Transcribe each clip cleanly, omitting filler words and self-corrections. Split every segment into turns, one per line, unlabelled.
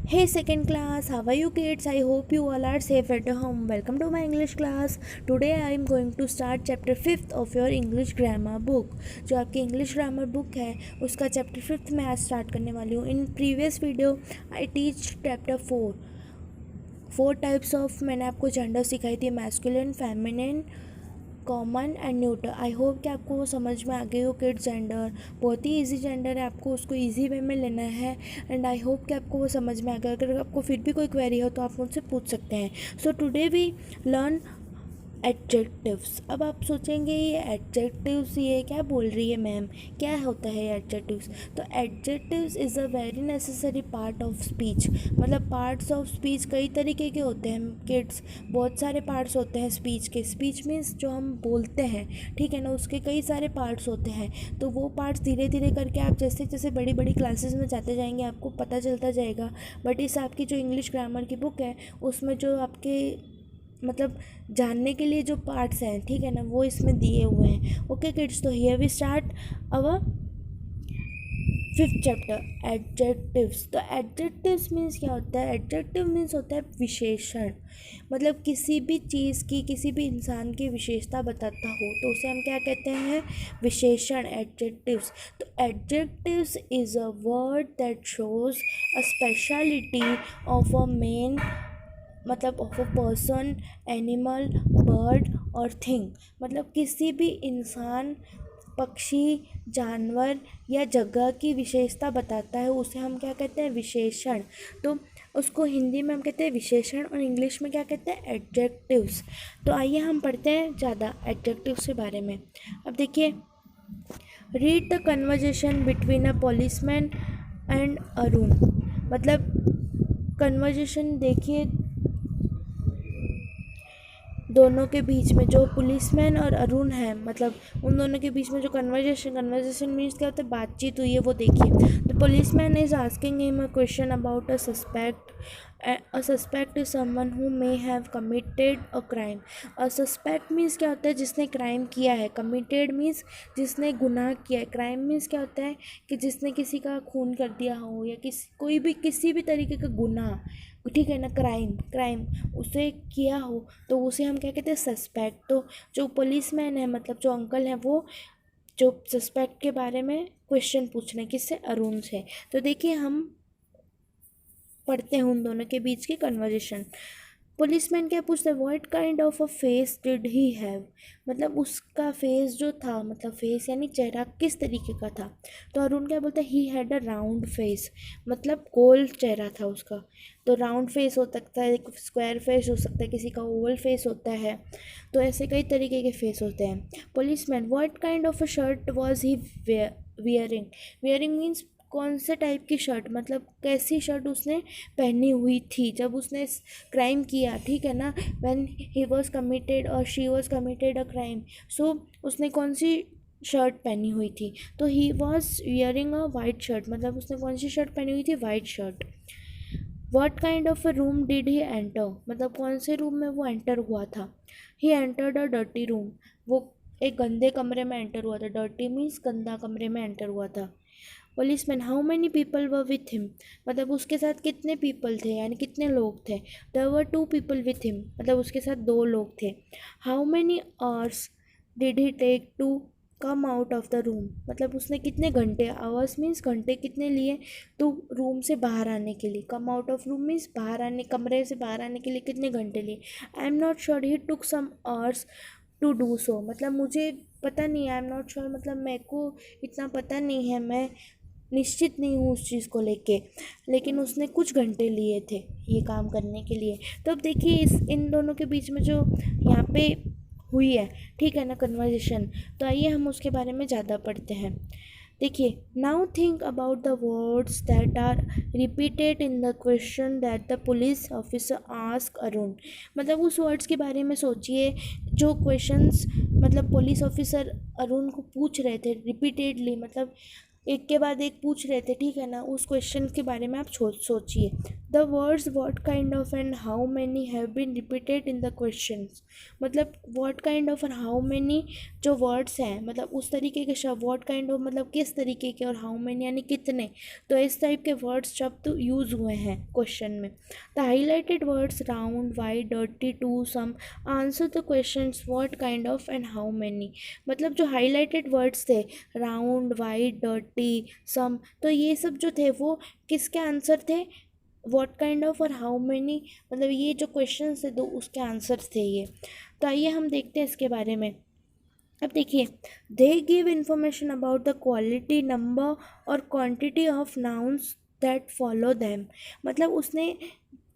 Hey second class, how are you kids? I hope you all are safe at home. Welcome to my English class. Today I am going to start chapter 5th of your English grammar book. जो आपकी English grammar book है उसका chapter 5th मैं आज start करने वाली हूँ. In previous video I teach chapter 4. 4 types of मैंने आपको gender सिखाई थी, masculine, feminine, common and neutral. I hope कि आपको वो समझ में आ गई हो. किड्स जेंडर बहुत ही इजी जेंडर है, आपको उसको इजी वे में लेना है. एंड आई होप कि आपको वो समझ में आ गया. अगर आपको फिर भी कोई क्वेरी हो तो आप मुझसे पूछ सकते हैं. So today we learn adjectives. अब आप सोचेंगे ये एडजेक्टिव्स ये क्या बोल रही है मैम, क्या होता है एडजेक्टिव्स. तो adjectives is a very necessary part of speech. मतलब पार्ट्स ऑफ स्पीच कई तरीके के होते हैं किड्स. बहुत सारे पार्ट्स होते हैं स्पीच के. स्पीच मीन्स जो हम बोलते हैं, ठीक है ना, उसके कई सारे पार्ट्स होते हैं. तो वो पार्ट्स धीरे धीरे करके आप जैसे जैसे बड़ी बड़ी क्लासेस में जाते जाएंगे आपको पता चलता जाएगा. बट इस आपकी जो इंग्लिश ग्रामर की बुक है उसमें जो आपके मतलब जानने के लिए जो पार्ट्स हैं, ठीक है ना, वो इसमें दिए हुए हैं. ओके किड्स, तो here we start our 5th chapter adjectives. तो एडजेक्टिव्स मीन्स क्या होता है. एडजेक्टिव मीन्स होता है विशेषण. मतलब किसी भी चीज़ की, किसी भी इंसान की विशेषता बताता हो तो उसे हम क्या कहते हैं, विशेषण, एडजेक्टिव्स. तो adjectives is a word that shows a speciality of a man, मतलब of a person, animal, bird और थिंग. मतलब किसी भी इंसान, पक्षी, जानवर या जगह की विशेषता बताता है उसे हम क्या कहते हैं, विशेषण. तो उसको हिंदी में हम कहते हैं विशेषण और इंग्लिश में क्या कहते हैं, एडजेक्टिव्स. तो आइए हम पढ़ते हैं ज़्यादा एडजेक्टिव्स के बारे में. अब देखिए, read the conversation between a policeman and Arun. मतलब कन्वर्जेशन देखिए दोनों के बीच में, जो पुलिसमैन और अरुण है, मतलब उन दोनों के बीच में जो कन्वर्जेशन मीन्स क्या होता है, बातचीत हुई है, वो देखिए. The policeman is asking him a question about a suspect. A suspect is someone who may have committed a crime. A suspect means क्या होता है, जिसने क्राइम किया है. कमिटेड मीन्स जिसने गुनाह किया है. क्राइम मीन्स क्या होता है कि जिसने किसी का खून कर दिया हो या किसी भी तरीके का गुनाह, ठीक है ना, क्राइम उसे किया हो तो उसे हम क्या कहते हैं, सस्पेक्ट. तो जो पुलिसमैन है, मतलब जो अंकल हैं, वो जो सस्पेक्ट के बारे में क्वेश्चन पूछ रहे हैं, किससे, अरुण से. तो देखिए हम पढ़ते हैं उन दोनों के बीच की कन्वर्जेशन. पुलिसमैन क्या पूछता है, what kind of a face did he have. मतलब उसका फेस जो था, मतलब फेस यानी चेहरा किस तरीके का था. तो अरुण क्या बोलता है, he had a round face. मतलब गोल चेहरा था उसका. तो राउंड फेस हो सकता है, स्क्वायर फेस हो सकता है, किसी का ओवल फेस होता है. तो ऐसे कई तरीके के फेस होते हैं. Policeman, what kind of a shirt was he wearing. Wearing means कौन से टाइप की शर्ट, मतलब कैसी शर्ट उसने पहनी हुई थी जब उसने क्राइम किया, ठीक है ना. व्हेन ही वॉज कमिटेड और she was committed a crime. So उसने कौन सी शर्ट पहनी हुई थी. तो he was wearing a white shirt. मतलब उसने कौन सी शर्ट पहनी हुई थी, white shirt. What kind of a room did he enter. मतलब कौन से रूम में वो एंटर हुआ था. He entered a dirty room. वो एक गंदे कमरे में एंटर हुआ था. डर्टी मीन्स गंदा कमरे में एंटर हुआ था. Policeman, how many people were with him. मतलब उसके साथ कितने पीपल थे, यानी कितने लोग थे. There were 2 people with him. मतलब उसके साथ 2 लोग थे. How many hours did he take to come out of the room. मतलब उसने कितने घंटे, आवर्स मीन्स घंटे, कितने लिए, तो रूम से बाहर आने के लिए. कम आउट ऑफ रूम मीन्स बाहर आने, कमरे से बाहर आने के लिए कितने घंटे लिए. I am not sure, he took some hours to do so. मतलब मुझे पता नहीं, आई एम नॉट श्योर, मतलब मेरे को इतना पता नहीं है, मैं निश्चित नहीं हूँ उस चीज़ को लेके, लेकिन उसने कुछ घंटे लिए थे ये काम करने के लिए. तो अब देखिए इन दोनों के बीच में जो यहाँ पे हुई है, ठीक है ना, कन्वर्जेशन. तो आइए हम उसके बारे में ज़्यादा पढ़ते हैं. देखिए, now think about the words that are repeated in the question that the police officer ask Arun. मतलब उस वर्ड्स के बारे में सोचिए जो क्वेश्चंस मतलब पुलिस ऑफिसर अरुण को पूछ रहे थे रिपीटेडली. मतलब एक के बाद एक पूछ रहे थे, ठीक है ना, उस क्वेश्चन के बारे में आप सोचिए। The words what kind of and how many have been repeated in the question, मतलब व्हाट काइंड ऑफ और हाउ मैनी जो वर्ड्स हैं, मतलब उस तरीके के शब्द, व्हाट काइंड ऑफ मतलब किस तरीके के, और हाउ मैनी यानी कितने, तो इस टाइप के वर्ड्स शब्द यूज़ हुए हैं क्वेश्चन में। The highlighted words round wide dirty two some answer the question what kind of and how many, मतलब जो हाईलाइटेड वर्ड्स थे राउंड वाइड डर्टी सम, तो ये सब जो थे वो किसके आंसर थे, व्हाट काइंड ऑफ और हाउ मैनी, मतलब ये जो क्वेश्चन थे दो उसके आंसर्स थे ये। तो आइए हम देखते हैं इसके बारे में। अब देखिए, they give information about the quality number और quantity of nouns that follow them, मतलब उसने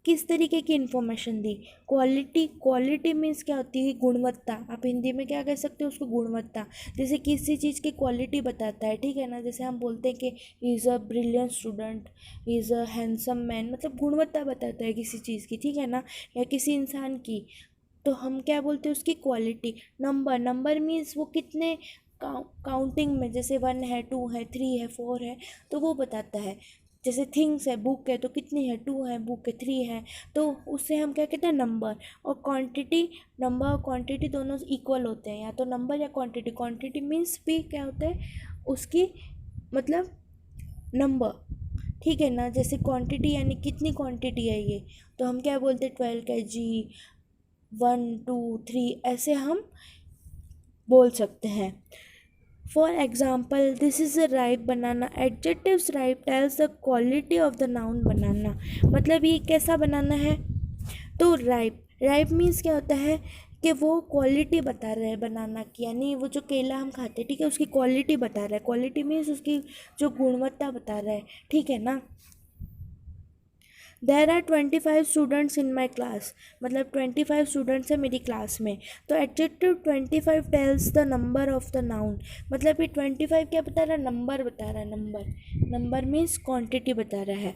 किस तरीके की इन्फॉर्मेशन दी। क्वालिटी मीन्स क्या होती है, गुणवत्ता, आप हिंदी में क्या कह सकते हो उसको, गुणवत्ता। जैसे किसी चीज़ की क्वालिटी बताता है, ठीक है ना, जैसे हम बोलते हैं कि he is a brilliant student, he is a handsome man, मतलब गुणवत्ता बताता है किसी चीज़ की, ठीक है ना, या किसी इंसान की, तो हम क्या बोलते हैं उसकी क्वालिटी। नंबर मीन्स वो कितने काउंटिंग में, जैसे 1 है 2 है 3 है 4 है, तो वो बताता है। जैसे थिंग्स है, बुक है तो कितनी है, 2 है, बुक है 3 है, तो उससे हम क्या कहते हैं, नंबर। और क्वांटिटी, नंबर और क्वांटिटी दोनों इक्वल होते हैं, या तो नंबर या क्वांटिटी। क्वांटिटी मीन्स भी क्या होता है उसकी, मतलब नंबर, ठीक है ना, जैसे क्वांटिटी यानी कितनी क्वांटिटी है ये, तो हम क्या बोलते हैं 12 kg, 1 2 3, ऐसे हम बोल सकते हैं। For example, this is a ripe banana, adjectives ripe tells the quality of the noun banana, मतलब ये कैसा बनाना है, तो राइप मीन्स क्या होता है कि वो क्वालिटी बता रहा है बनाना की, यानी वो जो केला हम खाते हैं, ठीक है, उसकी क्वालिटी बता रहा है। क्वालिटी मीन्स उसकी जो गुणवत्ता बता रहा है, ठीक है ना। There are 25 students in my class, मतलब 25 स्टूडेंट्स हैं मेरी क्लास में, तो adjective 25 tells the number of the noun, मतलब ये 25 क्या बता रहा है, नंबर बता रहा है, नंबर मीन्स क्वांटिटी बता रहा है।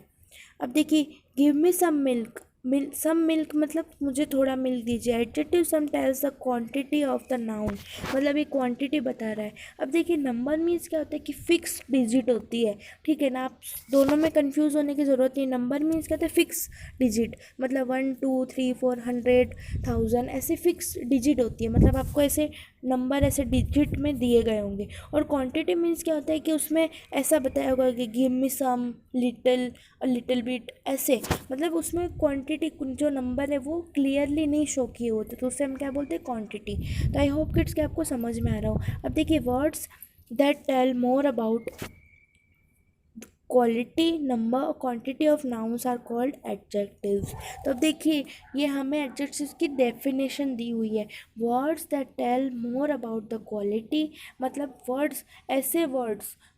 अब देखिए, गिव मी सम मिल्क मतलब मुझे थोड़ा मिल्क दीजिए। Adjective some tells the quantity of the noun, मतलब ये क्वांटिटी बता रहा है। अब देखिए, नंबर मीन्स क्या होता है कि फिक्स डिजिट होती है, ठीक है ना, आप दोनों में कंफ्यूज होने की ज़रूरत नहीं। नंबर मीन्स क्या होता है, फिक्स डिजिट, मतलब 1 2 3 4 100 1000 ऐसे फिक्स डिजिट होती है, मतलब आपको ऐसे नंबर ऐसे डिजिट में दिए गए होंगे। और क्वांटिटी मीन्स क्या होता है कि उसमें ऐसा बताया होगा कि गिव मी सम, लिटिल बिट, ऐसे, मतलब उसमें क्वांटिटी जो नंबर है वो क्लियरली नहीं शो किए होते, तो उससे हम क्या बोलते हैं, क्वांटिटी। तो आई होप किड्स कि आपको समझ में आ रहा हो। अब देखिए, words that tell more about quality number और quantity of nouns are called adjectives. तो अब देखिए, ये हमें एडजेक्टिव्स की डेफिनेशन दी हुई है। Words that tell more about the quality, मतलब वर्ड्स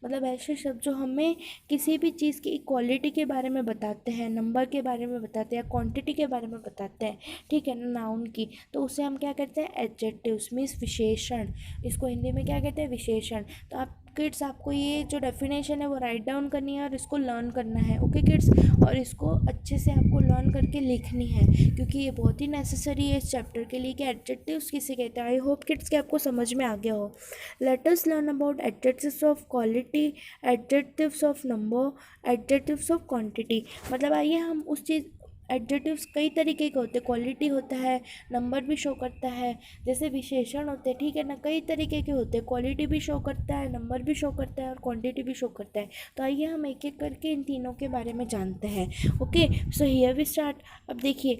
मतलब ऐसे शब्द जो हमें किसी भी चीज़ की क्वालिटी के बारे में बताते हैं, नंबर के बारे में बताते हैं, क्वांटिटी के बारे में बताते हैं, ठीक है ना, नाउन की, तो उसे हम क्या कहते हैं, एडजेक्टिव्स मीन्स विशेषण। इसको हिंदी में क्या कहते हैं, विशेषण। तो आप किड्स, आपको ये जो डेफिनेशन है वो राइट डाउन करनी है और इसको लर्न करना है, ओके किड्स, और इसको अच्छे से आपको लर्न करके लिखनी है, क्योंकि ये बहुत ही नेसेसरी है इस चैप्टर के लिए कि एडजेक्टिव्स किसे कहते हैं। आई होप किड्स कि आपको समझ में आ गया हो। Let us learn about adjectives of quality, adjectives of number, adjectives of quantity. मतलब आइए हम उस चीज़, एडजेक्टिव्स कई तरीके के होते हैं, क्वालिटी होता है, नंबर भी शो करता है, जैसे विशेषण होते हैं, ठीक है ना, कई तरीके के होते हैं, क्वालिटी भी शो करता है, नंबर भी शो करता है और क्वांटिटी भी शो करता है। तो आइए हम एक एक करके इन तीनों के बारे में जानते हैं। Okay, so here we start. अब देखिए,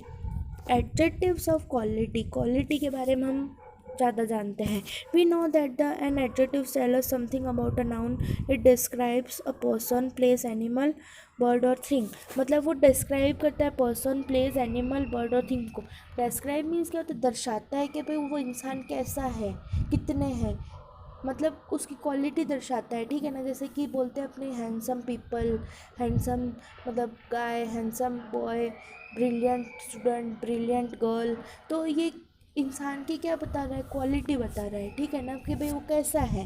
एडजेक्टिव्स ऑफ क्वालिटी के बारे में हम ज़्यादा जानते हैं। We know that the an adjective tells us something about a noun, it describes a person, place, animal, bird और थिंग, मतलब वो डिस्क्राइब करता है पर्सन, प्लेस, एनिमल, बर्ड और थिंग को। डिस्क्राइब मीन्स क्या होता है, दर्शाता है कि भाई वो इंसान कैसा है, कितने हैं, मतलब उसकी क्वालिटी दर्शाता है, ठीक है ना। जैसे कि बोलते हैं अपने हैंडसम पीपल, हैंडसम मतलब guy, handsome boy, brilliant student, brilliant girl, तो ये इंसान की क्या बता रहा है, क्वालिटी बता रहा है, ठीक है ना, कि भाई वो कैसा है।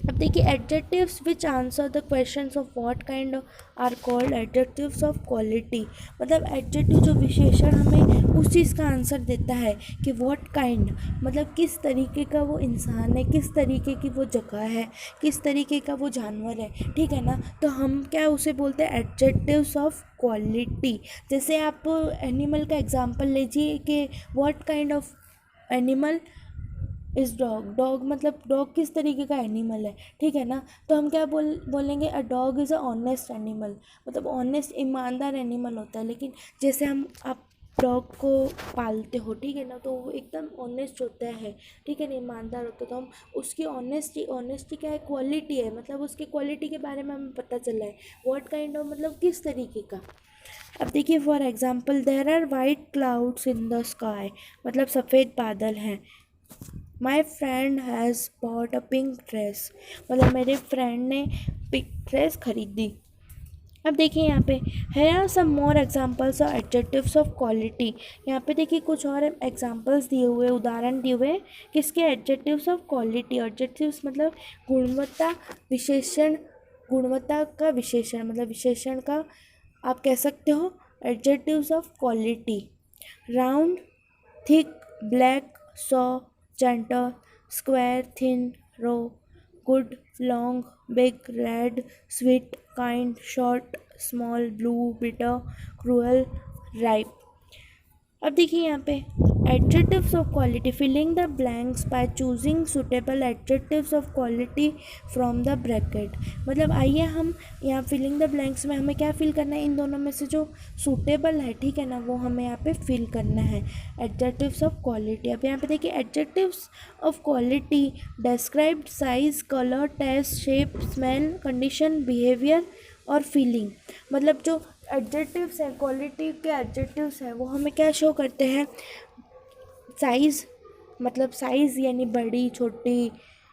अब देखिए adjectives which answer the questions of what kind are called adjectives of quality. मतलब एडजेक्टिव जो विशेषण हमें उस चीज़ का आंसर देता है कि व्हाट काइंड मतलब किस तरीके का वो इंसान है, किस तरीके की वो जगह है, किस तरीके का वो जानवर है, ठीक है ना। तो हम क्या उसे बोलते हैं एडजेक्टिव्स ऑफ क्वालिटी। जैसे आप एनिमल का एग्जांपल लीजिए कि व्हाट काइंड ऑफ एनिमल इस डॉग मतलब डॉग किस तरीके का एनिमल है, ठीक है ना। तो हम क्या बोलेंगे a dog is a honest animal, मतलब ऑनेस्ट ईमानदार एनिमल होता है। लेकिन जैसे आप डॉग को पालते हो, ठीक है ना, तो वो एकदम ऑनेस्ट होता है, ठीक है ना, ईमानदार होता है। तो हम उसकी ऑनेस्टी क्या है, क्वालिटी है, मतलब उसकी क्वालिटी के बारे में हमें पता चला है। व्हाट काइंड ऑफ मतलब किस तरीके का। अब देखिए for example there are white clouds in the sky, मतलब सफ़ेद बादल हैं। My friend has bought a pink dress, मतलब मेरे फ्रेंड ने पिंक ड्रेस खरीदी। अब देखिए यहाँ पे है आर सम मोर एग्जाम्पल्स और एडजेक्टिव्स ऑफ क्वालिटी। यहाँ पे देखिए कुछ और एग्जाम्पल्स दिए हुए, उदाहरण दिए हुए किसके, एडजेक्टिव्स ऑफ क्वालिटी। एडजेक्टिव्स मतलब गुणवत्ता विशेषण, गुणवत्ता का विशेषण मतलब विशेषण का आप कह सकते हो adjectives of quality. Round, thick, black, saw, gentle, square, thin, raw, good, long, big, red, sweet, kind, short, small, blue, bitter, cruel, ripe। अब देखिए यहाँ पे adjectives of quality, filling the blanks by choosing suitable adjectives of quality from the bracket. मतलब आइए हम यहाँ filling the blanks में हमें क्या फिल करना है, इन दोनों में से जो सूटेबल है, ठीक है ना, वो हमें यहाँ पे फिल करना है एडजेक्टिव्स ऑफ क्वालिटी। अब यहाँ पे देखिए adjectives of quality describe size, colour, taste, shape, smell, condition, behaviour और फीलिंग। मतलब जो एडजेक्टिव्स हैं, क्वालिटी के एडजेक्टिव्स हैं, वो हमें क्या शो करते हैं, साइज़ मतलब साइज़ यानी बड़ी छोटी,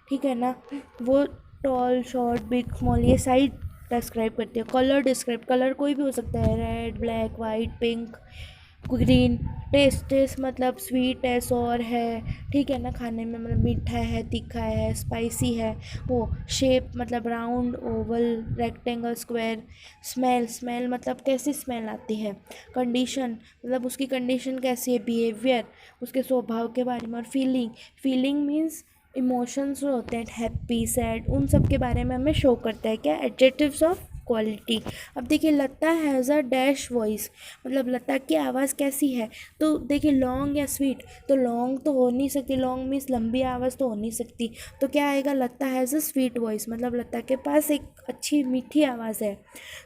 ठीक है ना, वो टॉल शॉर्ट बिग स्मॉल ये साइज डिस्क्राइब करती है। कलर डिस्क्राइब, कलर कोई भी हो सकता है, red, black, white, pink, green. Taste मतलब स्वीट है, सॉर है, ठीक है ना, खाने में मतलब मीठा है, तीखा है, स्पाइसी है। वो शेप मतलब round, Oval, rectangle, square. Smell मतलब कैसी स्मेल आती है। कंडीशन मतलब उसकी कंडीशन कैसी है। बिहेवियर उसके स्वभाव के बारे में। और फीलिंग मीन्स इमोशंस जो होते हैं, हैप्पी, सैड, उन सब के बारे में हमें शो करता है क्या, एडजेक्टिव्स ऑफ क्वालिटी। अब देखिए लता हैज़ अ डैश वॉइस, मतलब लता की आवाज़ कैसी है। तो देखिए लॉन्ग या स्वीट, तो लॉन्ग तो हो नहीं सकती, लॉन्ग मीन्स लंबी आवाज़ तो हो नहीं सकती। तो क्या आएगा, लता हैज़ अ स्वीट वॉइस, मतलब लता के पास एक अच्छी मीठी आवाज़ है।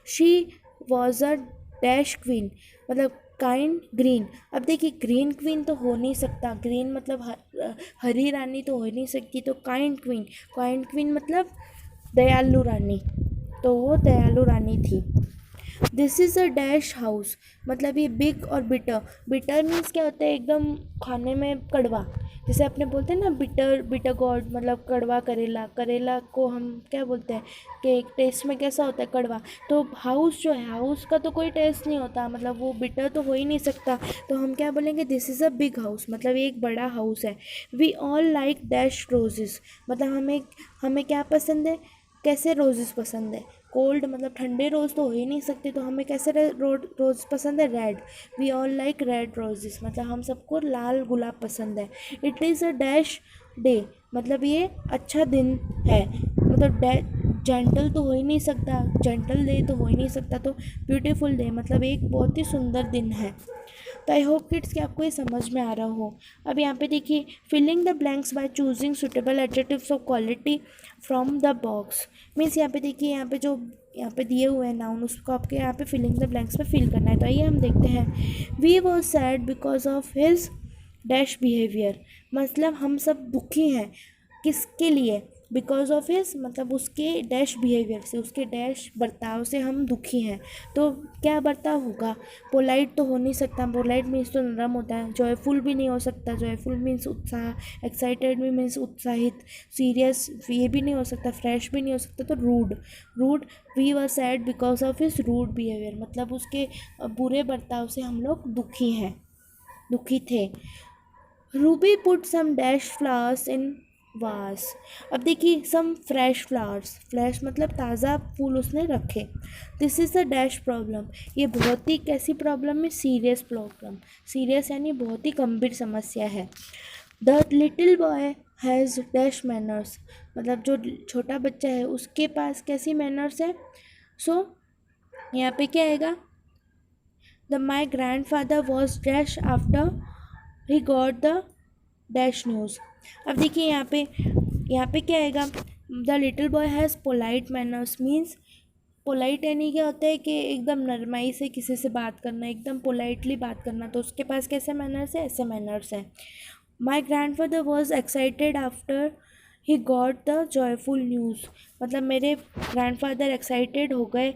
She was a dash queen, मतलब काइंड ग्रीन। अब देखिए ग्रीन क्वीन तो हो नहीं सकता, ग्रीन मतलब हरी रानी तो हो नहीं सकती। तो काइंड क्वीन मतलब दयालु रानी, तो वो दयालु रानी थी। This is a dash house, मतलब ये बिग और बिटर मीन्स क्या होता है, एकदम खाने में कड़वा। जैसे अपने बोलते हैं ना बिटर गॉड, मतलब कड़वा करेला को हम क्या बोलते हैं कि टेस्ट में कैसा होता है, कड़वा। तो हाउस जो है, हाउस का तो कोई टेस्ट नहीं होता, मतलब वो बिटर तो हो ही नहीं सकता। तो हम क्या बोलेंगे, this is a big house, मतलब ये एक बड़ा हाउस है। We all like dash roses, मतलब हमें क्या पसंद है, कैसे रोजेस पसंद है। कोल्ड मतलब ठंडे रोज़ तो हो ही नहीं सकते, तो हमें कैसे रोज़ पसंद है, red. We all like red roses, मतलब हम सबको लाल गुलाब पसंद है। It is a dash day, मतलब ये अच्छा दिन है, मतलब जेंटल तो हो ही नहीं सकता, जेंटल डे तो हो ही नहीं सकता। तो ब्यूटीफुल डे मतलब एक बहुत ही सुंदर दिन है। तो आई होप किड्स कि आपको ये समझ में आ रहा हो। अब यहाँ पे देखिए filling the blanks by choosing suitable adjectives of quality from the box. Means यहाँ पे देखिए, यहाँ पे जो यहाँ पे दिए हुए हैं नाउन, उसको आपके यहाँ पे फिलिंग द ब्लैंक्स में फिल करना है। तो आइए हम देखते हैं। We was sad because of his dash behaviour, मतलब हम सब दुखी हैं किसके लिए, बिकॉज ऑफ हिज मतलब उसके डैश बिहेवियर से, उसके डैश बर्ताव से हम दुखी हैं। तो क्या बर्ताव होगा, पोलाइट तो हो नहीं सकता, पोलाइट मीन्स तो नरम होता है। जॉयफुल भी नहीं हो सकता, जॉयफुल मीन्स उत्साह। एक्साइटेड भी मीन्स उत्साहित। सीरियस ये भी नहीं हो सकता, फ्रेश भी नहीं हो सकता। तो rude we were sad because of his rude behaviour, मतलब उसके बुरे बर्ताव से हम लोग दुखी थे। Ruby put some dash flowers in vase. अब देखिए सम फ्रेश फ्लावर्स, फ्रेश मतलब ताज़ा फूल उसने रखे। This is a dash problem, ये बहुत ही कैसी प्रॉब्लम है, सीरियस प्रॉब्लम, सीरियस यानी बहुत ही गंभीर समस्या है। The little boy has dash manners, मतलब जो छोटा बच्चा है उसके पास कैसी मैनर्स है। सो यहाँ पे क्या आएगा, the my grand father was dash after he got the dash news. अब देखिए यहाँ पे क्या आएगा, the little boy has polite manners means polite यानी क्या होता है कि एकदम नरमाई से किसी से बात करना, एकदम पोलाइटली बात करना, तो उसके पास कैसे मैनर्स है, ऐसे मैनर्स है। My grand father was excited after he got the joyful news, मतलब मेरे ग्रैंड फादर एक्साइटेड हो गए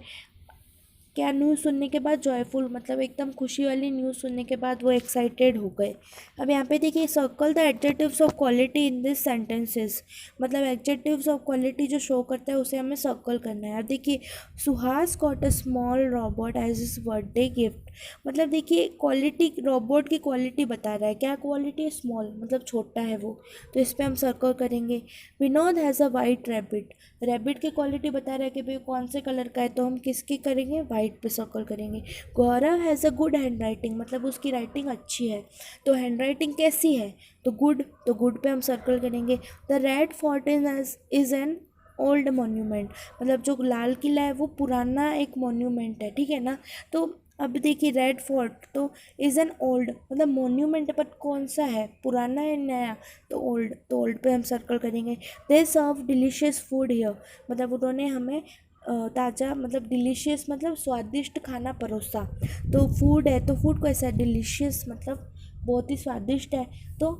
क्या, न्यूज़ सुनने के बाद, जॉयफुल मतलब एकदम खुशी वाली न्यूज़ सुनने के बाद वो एक्साइटेड हो गए। अब यहाँ पे देखिए circle the adjectives of quality in this sentences, मतलब एडजेक्टिव्स ऑफ क्वालिटी जो शो करता है उसे हमें सर्कल करना है। अब देखिए Suhas got a small robot as his birthday gift, मतलब देखिए क्वालिटी, रोबोट की क्वालिटी बता रहा है, क्या क्वालिटी है, स्मॉल मतलब छोटा है वो, तो इस पर हम सर्कल करेंगे। Vinod has a white rabbit, rabbit की क्वालिटी बता रहा है कि भाई कौन से कलर का है, तो हम किसकी करेंगे, वाइट पे सर्कल करेंगे। Gaurav has a good handwriting, मतलब उसकी राइटिंग अच्छी है, तो हैंड राइटिंग कैसी है, तो गुड पे हम सर्कल करेंगे। The red fort is an old monument, मतलब जो लाल किला है वो पुराना एक मोन्यूमेंट है, ठीक है ना। तो अब देखिए रेड फोर्ट तो इज़ एन ओल्ड, मतलब मोन्यूमेंट पर कौन सा है, पुराना है नया, तो ओल्ड, तो ओल्ड पे हम सर्कल करेंगे। दे सर्व डिलीशियस फूड हियर, मतलब उन्होंने हमें ताज़ा मतलब डिलीशियस मतलब स्वादिष्ट खाना परोसा, तो फूड है तो फूड कैसा है, डिलीशियस मतलब बहुत ही स्वादिष्ट है, तो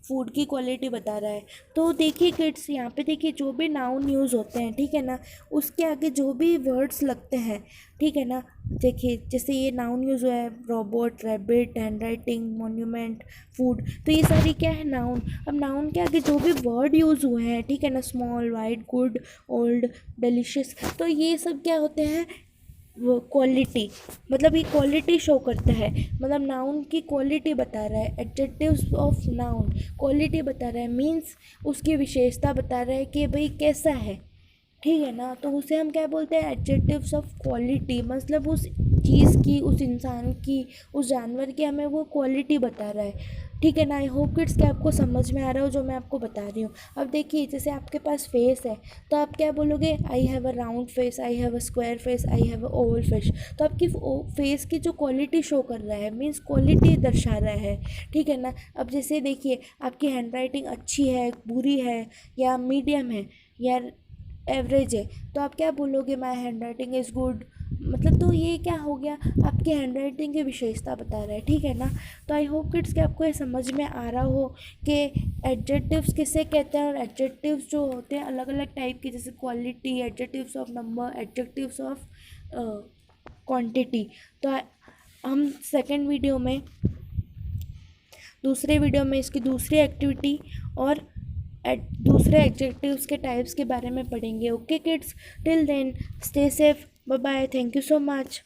फूड की क्वालिटी बता रहा है। तो देखिए किड्स यहाँ पे देखिए जो भी नाउन यूज़ होते हैं, ठीक है ना, उसके आगे जो भी वर्ड्स लगते हैं, ठीक है ना, देखिए जैसे ये नाउन यूज़ हुआ है, robot, rabbit, hand writing, monument, food, तो ये सारी क्या है, नाउन। अब नाउन के आगे जो भी वर्ड यूज़ हुए हैं, ठीक है ना, small, white, good, old, delicious, तो ये सब क्या होते हैं, वो क्वालिटी, मतलब ये क्वालिटी शो करता है, मतलब नाउन की क्वालिटी बता रहा है, एडजेक्टिव्स ऑफ नाउन क्वालिटी बता रहा है, मीन्स उसकी विशेषता बता रहा है कि भाई कैसा है, ठीक है ना, तो उसे हम क्या बोलते हैं, एडजेक्टिव्स ऑफ क्वालिटी, मतलब उस चीज़ की, उस इंसान की, उस जानवर की हमें वो क्वालिटी बता रहा है, ठीक है ना। आई होप किड्स कि आपको समझ में आ रहा हो जो मैं आपको बता रही हूँ। अब देखिए जैसे आपके पास फेस है तो आप क्या बोलोगे, I have a round face, I have a square face, I have a Oval face, तो आपकी फेस की जो क्वालिटी शो कर रहा है, मीन्स क्वालिटी दर्शा रहा है, ठीक है ना। अब जैसे देखिए आपकी हैंड राइटिंग अच्छी है, बुरी है, या मीडियम है, या एवरेज है, तो आप क्या बोलोगे, my hand writing is good, मतलब तो ये क्या हो गया, आपकी हैंड राइटिंग की विशेषता बता रहा है, ठीक है ना। तो आई होप किड्स कि आपको ये समझ में आ रहा हो कि एडजेक्टिव्स किसे कहते हैं, और एडजेक्टिव्स जो होते हैं अलग अलग टाइप के, जैसे quality, adjectives of number, adjectives of quantity. तो हम सेकेंड वीडियो में, दूसरे वीडियो में इसकी दूसरी एक्टिविटी और दूसरे एडजेक्टिव्स के टाइप्स के बारे में पढ़ेंगे। Okay kids, till then stay safe, bye bye, thank you so much.